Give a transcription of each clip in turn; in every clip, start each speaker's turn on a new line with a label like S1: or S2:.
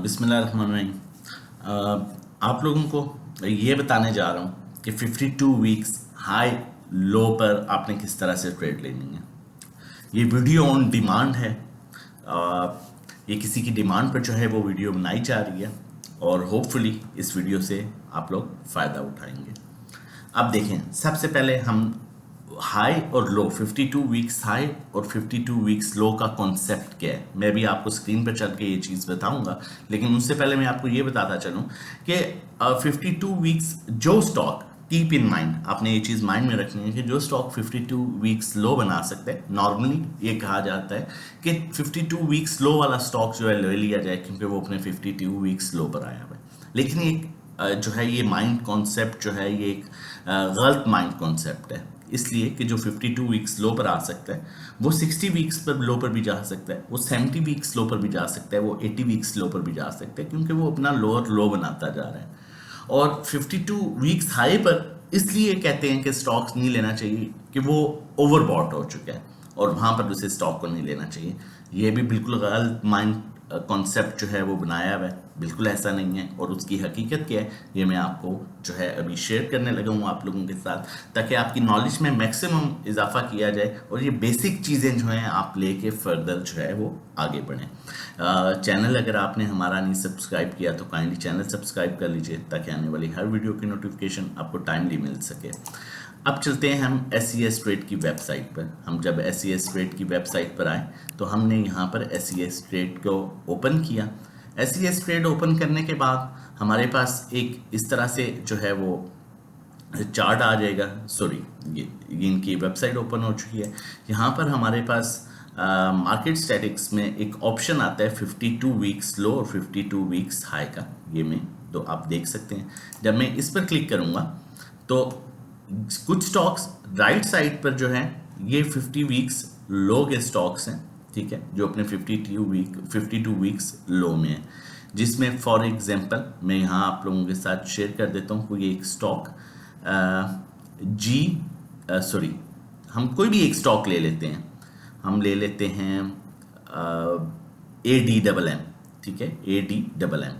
S1: बिस्मिल्लाहिर्रहमानिर्रहीम। आप लोगों को ये बताने जा रहा हूँ कि 52 वीक्स हाई लो पर आपने किस तरह से ट्रेड लेनी है। ये वीडियो ऑन डिमांड है। ये किसी की डिमांड पर जो है वो वीडियो बनाई जा रही है और होपफुली इस वीडियो से आप लोग फ़ायदा उठाएंगे। अब देखें, सबसे पहले हम हाई और लो 52 वीक्स हाई और 52 वीक्स लो का कॉन्सेप्ट क्या है, मैं भी आपको स्क्रीन पर चल के ये चीज़ बताऊंगा। लेकिन उससे पहले मैं आपको ये बताता चलूं कि 52 वीक्स जो स्टॉक, कीप इन माइंड, आपने ये चीज़ माइंड में रखनी है कि जो स्टॉक 52 वीक्स लो बना सकते हैं, नॉर्मली ये कहा जाता है कि 52 वीक्स लो वाला स्टॉक जो है ले लिया जाए क्योंकि वो अपने 52 वीक्स लो पर आया हुआ है। लेकिन एक जो है ये माइंड कॉन्सेप्ट जो है ये एक गलत माइंड कॉन्सेप्ट है, इसलिए कि जो 52 वीक्स लो पर आ सकता है वो 60 वीक्स पर लो पर भी जा सकता है, वो 70 वीक्स लो पर भी जा सकता है, वो 80 वीक्स लो पर भी जा सकता है, क्योंकि वो अपना लोअर लो बनाता जा रहा है। और 52 वीक्स हाई पर इसलिए कहते हैं कि स्टॉक्स नहीं लेना चाहिए कि वो ओवरबॉट हो चुका है और वहाँ पर उसे स्टॉक को नहीं लेना चाहिए। ये भी बिल्कुल गलत माइंड कॉन्सेप्ट जो है वो बनाया हुआ है, बिल्कुल ऐसा नहीं है। और उसकी हकीकत क्या है ये मैं आपको जो है अभी शेयर करने लगा हूँ आप लोगों के साथ, ताकि आपकी नॉलेज में मैक्सिमम इजाफा किया जाए और ये बेसिक चीज़ें जो हैं आप लेके फर्दर जो है वो आगे बढ़ें। चैनल अगर आपने हमारा नहीं सब्सक्राइब किया तो काइंडली चैनल सब्सक्राइब कर लीजिए ताकि आने वाली हर वीडियो की नोटिफिकेशन आपको टाइमली मिल सके। अब चलते हैं हम SES ट्रेड की वेबसाइट पर। हम जब SES ट्रेड की वेबसाइट पर आए तो हमने यहाँ पर SES ट्रेड को ओपन किया। SES ट्रेड ओपन करने के बाद हमारे पास एक इस तरह से जो है वो चार्ट आ जाएगा। सॉरी, ये इनकी वेबसाइट ओपन हो चुकी है। यहाँ पर हमारे पास मार्केट स्टैटिक्स में एक ऑप्शन आता है 52 वीक्स लो और 52 वीक्स हाई का, ये में तो आप देख सकते हैं। जब मैं इस पर क्लिक करूँगा तो कुछ स्टॉक्स राइट साइड पर जो है ये 50 वीक्स लो के स्टॉक्स हैं, ठीक है, जो अपने 52 वीक्स लो में है, जिसमें फॉर एग्जांपल मैं यहाँ आप लोगों के साथ शेयर कर देता हूँ कोई एक स्टॉक हम कोई भी एक स्टॉक ले लेते हैं। हम ले लेते हैं ADMM, ठीक है, ADMM।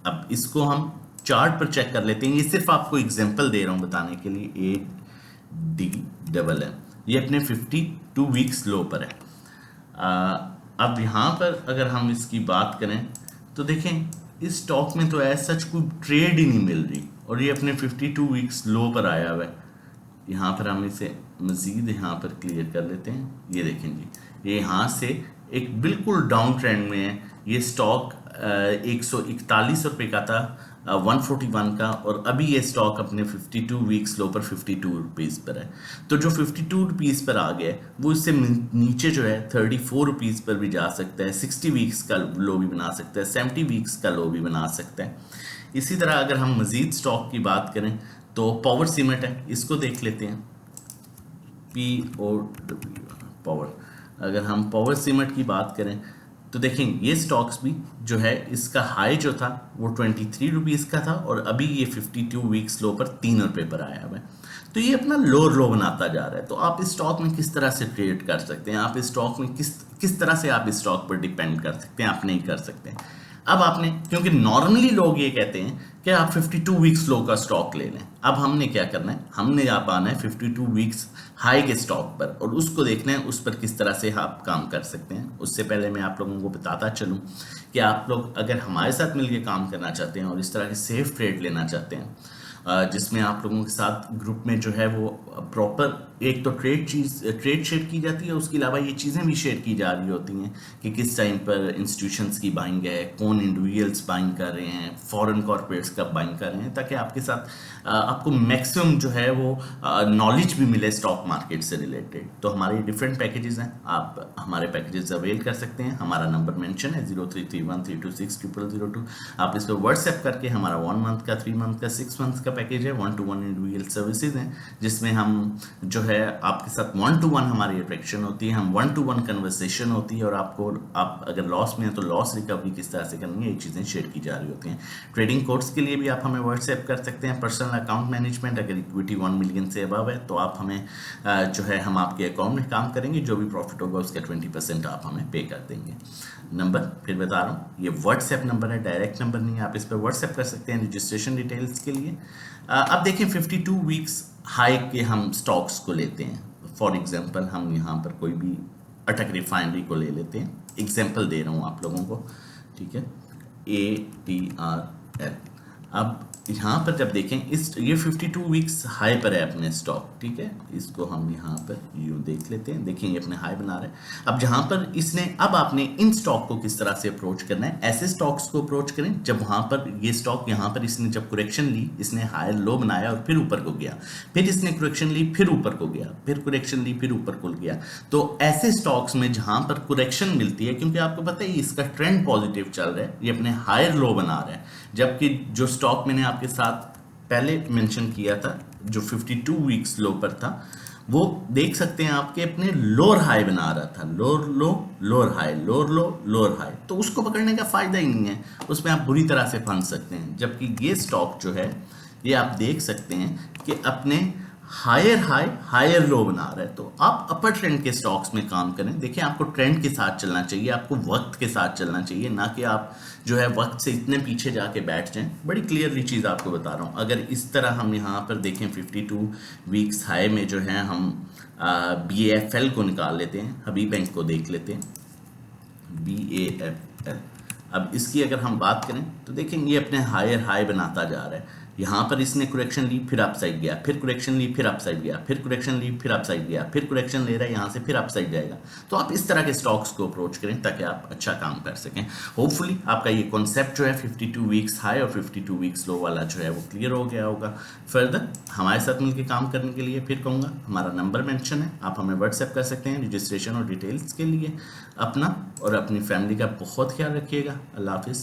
S1: अब इसको हम चार्ट पर चेक कर लेते हैं। ये सिर्फ आपको एग्जांपल दे रहा हूँ बताने के लिए। ADMM ये अपने 52 वीक्स लो पर है। अब यहाँ पर अगर हम इसकी बात करें तो देखें इस स्टॉक में तो ऐसा सच कोई ट्रेड ही नहीं मिल रही और ये अपने 52 वीक्स लो पर आया हुआ है। यहाँ पर हम इसे मज़ीद यहाँ पर क्लियर कर लेते हैं। ये देखें जी, ये यहाँ से एक बिल्कुल डाउन ट्रेंड में है। ये स्टॉक 141 रुपये का था 141 का, और अभी ये स्टॉक अपने 52 वीक्स लो पर 52 रुपीज़ पर है। तो जो 52 रुपीज़ पर आ गया वो इससे नीचे जो है 34 रुपीज़ पर भी जा सकता है, 60 वीक्स का लो भी बना सकता है, 70 वीक्स का लो भी बना सकता है। इसी तरह अगर हम मज़ीद स्टॉक की बात करें तो पावर सीमेंट है, इसको देख लेते हैं। POW पावर, अगर हम पावर सीमेंट की बात करें तो देखें ये स्टॉक्स भी जो है इसका हाई जो था वो 23 रुपीज़ का था और अभी ये 52 वीक्स लो पर 3 रुपये पर आया हुआ है। तो ये अपना लो बनाता जा रहा है। तो आप इस स्टॉक में किस तरह से ट्रेड कर सकते हैं, आप इस स्टॉक में किस तरह से आप इस स्टॉक पर डिपेंड कर सकते हैं, आप नहीं कर सकते। अब आपने, क्योंकि नॉर्मली लोग ये कहते हैं कि आप 52 वीक्स लो का स्टॉक ले लें, अब हमने क्या करना है, हमने आप आना है 52 वीक्स हाई के स्टॉक पर और उसको देखना है उस पर किस तरह से आप काम कर सकते हैं। उससे पहले मैं आप लोगों को बताता चलूं कि आप लोग अगर हमारे साथ मिलकर काम करना चाहते हैं और इस तरह के सेफ ट्रेड लेना चाहते हैं जिसमें आप लोगों के साथ ग्रुप में जो है वो प्रॉपर एक तो ट्रेड शेयर की जाती है, उसके अलावा ये चीज़ें भी शेयर की जा रही होती हैं कि किस टाइम पर इंस्टीट्यूशंस की बाइंग है, कौन इंडिविजुअल्स बाइंग कर रहे हैं, फॉरेन कॉर्पोरेट्स कब बाइंग कर रहे हैं, ताकि आपके साथ आपको मैक्सिमम जो है वो नॉलेज भी मिले स्टॉक मार्केट से रिलेटेड। तो हमारे डिफरेंट पैकेजेस हैं, आप हमारे पैकेजेस अवेल कर सकते हैं। हमारा नंबर मेंशन है 0331326002। आप इस पर व्हाट्सएप करके, हमारा 1 मंथ का, 3 मंथ का, 6 मंथ का पैकेज है, 1-to-1 इंडिविजुअल सर्विसेज हैं जिसमें हम जो है आपके साथ 1-to-1 हमारी इंटरेक्शन होती है, हम 1-to-1 कन्वर्सेशन होती है, और आप अगर लॉस में है तो लॉस रिकवरी किस तरह से करनी है ये चीज़ें शेयर की जा रही होती हैं। ट्रेडिंग कोर्स के लिए भी आप हमें व्हाट्सएप कर सकते हैं। पर्सनल अकाउंट मैनेजमेंट, अगर इक्विटी 1 मिलियन से अबव है तो आप हमें जो है हम आपके अकाउंट में काम करेंगे, जो भी प्रॉफिट होगा उसका 20% आप हमें पे कर देंगे। नंबर फिर बता रहा हूँ, ये व्हाट्सएप नंबर है, डायरेक्ट नंबर नहीं है, आप इस पर व्हाट्सएप कर सकते हैं रजिस्ट्रेशन डिटेल्स के लिए। अब देखें 52 वीक्स हाई के हम स्टॉक्स को लेते हैं। फॉर एग्जांपल हम यहाँ पर कोई भी अटक रिफाइनरी को ले लेते हैं, एग्जांपल दे रहा हूँ आप लोगों को, ठीक है, ATRL। अब यहाँ पर जब देखें ये 52 वीक्स हाई पर है अपने स्टॉक, ठीक है, इसको हम यहाँ पर यूँ देख लेते हैं, देखिए ये अपने हाई बना रहे हैं। अब जहाँ पर अब आपने इन स्टॉक को किस तरह से अप्रोच करना है, ऐसे स्टॉक्स को अप्रोच करें जब वहाँ पर ये स्टॉक यहाँ पर इसने जब करेक्शन ली, इसने हायर लो बनाया और फिर ऊपर को गया, फिर इसने करेक्शन ली फिर ऊपर को गया, फिर करेक्शन ली फिर ऊपर को गया। तो ऐसे स्टॉक्स में जहाँ पर करेक्शन मिलती है, क्योंकि आपको पता है इसका ट्रेंड पॉजिटिव चल रहा है, ये अपने हायर लो बना रहा है, जबकि जो स्टॉक मैंने आपके साथ पहले मेंशन किया था जो 52 वीक्स लो पर था, वो देख सकते हैं आपके अपने लोअर हाई बना रहा था, लोअर लो लोअर हाई, लोअर लो लोअर हाई, तो उसको पकड़ने का फायदा ही नहीं है, उसमें आप बुरी तरह से फंस सकते हैं। जबकि ये स्टॉक जो है ये आप देख सकते हैं कि अपने हायर हाई हायर लो बना रहा है। तो आप अपर ट्रेंड के स्टॉक्स में काम करें। देखिए आपको ट्रेंड के साथ चलना चाहिए, आपको वक्त के साथ चलना चाहिए, ना कि आप जो है वक्त से इतने पीछे जाके बैठ जाएं। बड़ी क्लियरली चीज़ आपको बता रहा हूँ। अगर इस तरह हम यहाँ पर देखें 52 वीक्स हाई में जो है हम BAFL को निकाल लेते हैं, हबीब बैंक को देख लेते हैं, BAFL। अब इसकी अगर हम बात करें तो देखेंगे ये अपने हायर हाई बनाता जा रहा है। यहाँ पर इसने करेक्शन ली फिर अपसाइड गया, फिर करेक्शन ली फिर अपसाइड गया, फिर करेक्शन ली फिर अपसाइड गया, फिर करेक्शन ले रहा है यहाँ से फिर अपसाइड जाएगा। तो आप इस तरह के स्टॉक्स को अप्रोच करें ताकि आप अच्छा काम कर सकें। होपफुली आपका ये कॉन्सेप्ट जो है 52 वीक्स हाई और 52 वीक्स लो वाला जो है वो क्लियर हो गया होगा। फर्दर हमारे साथ मिलकर काम करने के लिए फिर कहूँगा हमारा नंबर मेंशन है, आप हमें व्हाट्सएप कर सकते हैं रजिस्ट्रेशन और डिटेल्स के लिए। अपना और अपनी फैमिली का बहुत ख्याल रखिएगा। अल्लाह हाफिज़।